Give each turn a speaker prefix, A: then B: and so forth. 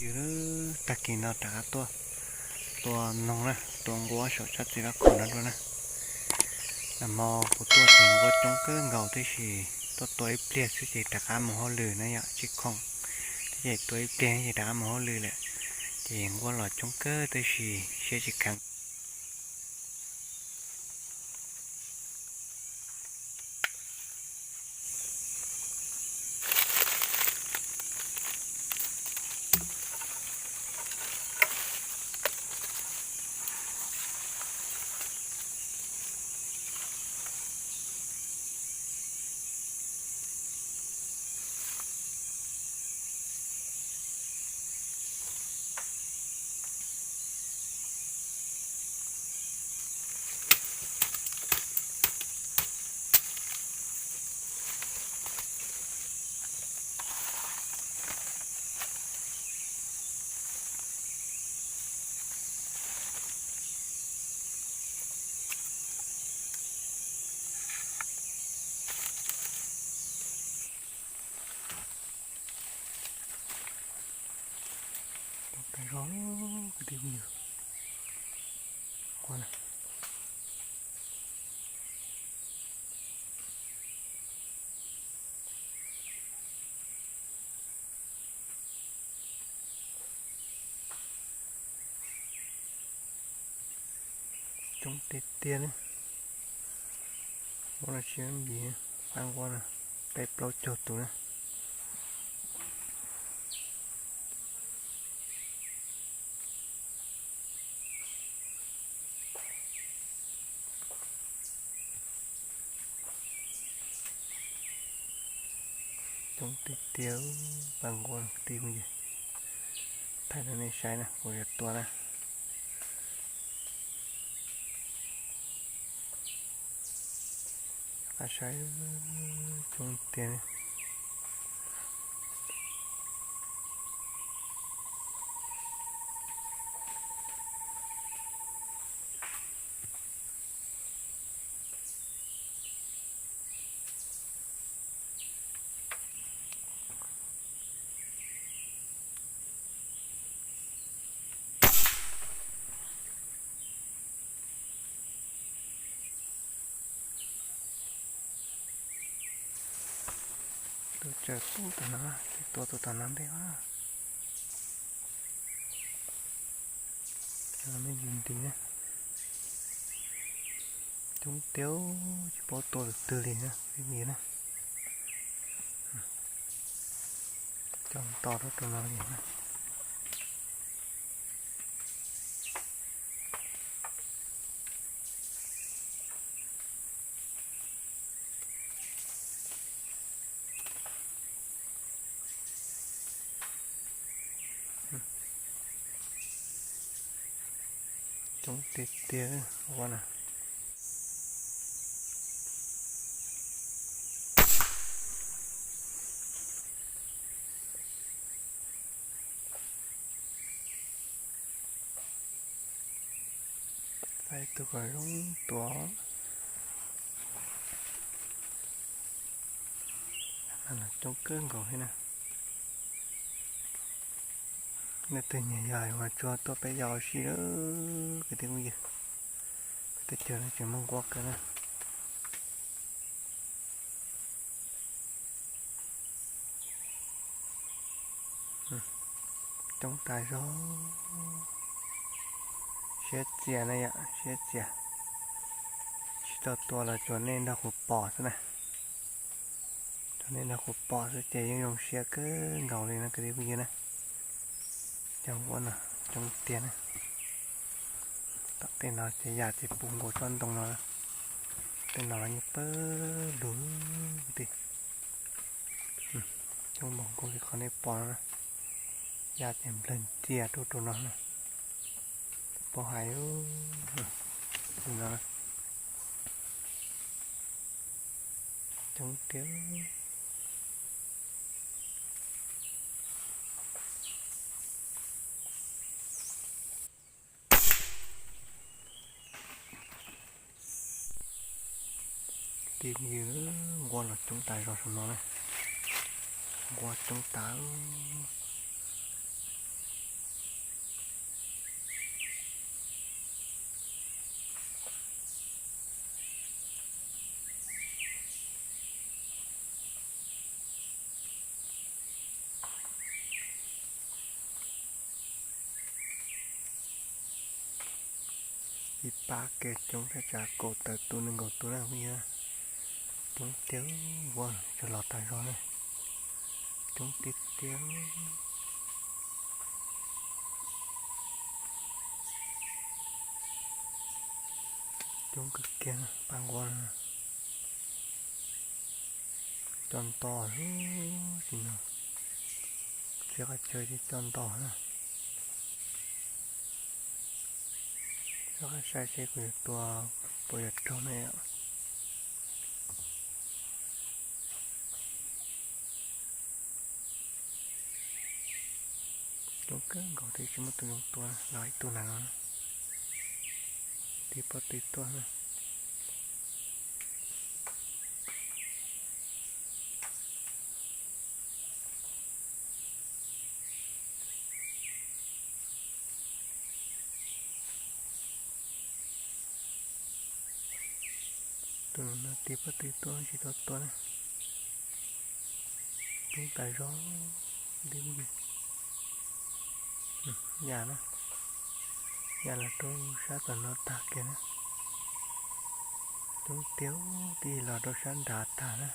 A: Chứ ta kỳ nào trả tua nông nè, tua ngô sợ chắc gì đó còn nữa luôn nè. Là mò của tua thì ngô trong cái ngầu thế thì tua ít liệt chứ chỉ trả một hồ lử này ạ chứ không. Thế thì tua ít liệt thì trả một hồ lử lệ. Thì ngô là trong cái thế thì sẽ chỉ càng cái gió cái điều nhiều. Qua này. Trong tết tiền ấy. Qua là chuyện gì ăn qua là bếp lâu chột tụi nè. Trong tết tiêu bằng qua tìm gì. Thay nó này sai nè, của đẹp tua nè. Sai trong tiền này. Tôi chờ tụi nó, tụi nó đây quá. Nó mới nhìn tí nhé. Chúng tiêu chỉ bỏ tôi được từ liền nha, cái gì nè. Trong to đó tụi nó liền nè. Chúng tía qua nè. Phải tôi gọi đúng tủa. Là trong cơn còn thế nào. Nên tôi nhảy dài mà cho tôi phải dò xí đó. Cái tiếng gì. Tôi chờ nó chỉ mong qua cái nè. Trong tay gió. Chết chè này ạ, chết chè. Chỉ to là cho nên là hộp bò thế này. Cho nên là hộp bò sẽ chạy dùng xe cứ ngầu lên nó cái gì này. Trong con à, trong tiền này. Tạo tên nó chạy giả chạy bùng của con đồng nó. Tên nó như bơ đủ đi. Trong bóng của cái con này bò nó. Giả chạy lần chè tụi nó này. Bò hải ưu. Nó này. Trong tiếng tìm gì qua là chúng ta rồi nó này qua chúng ta bị ba kẹt chúng ta trả cổ tờ tu nâng cổ tu nào bây giờ chúng tiếng wow cho lọt tài rồi này chúng tiếp tiếng chúng cực kia băng quan tròn to gì nào chưa có chơi thì tròn to nữa cho cái sai xe của tua bây giờ trâu này ạ chúng cứ gọi thì chúng tôi dùng tua nói tua nào thì bắt tí tua này tôi nó tí bắt tí tua chỉ có tua này chúng tại gió đi gì nhà nó nhà là tôi sát vào nó tạc kia nữa chúng tiếu đi là tôi sát đá thả nữa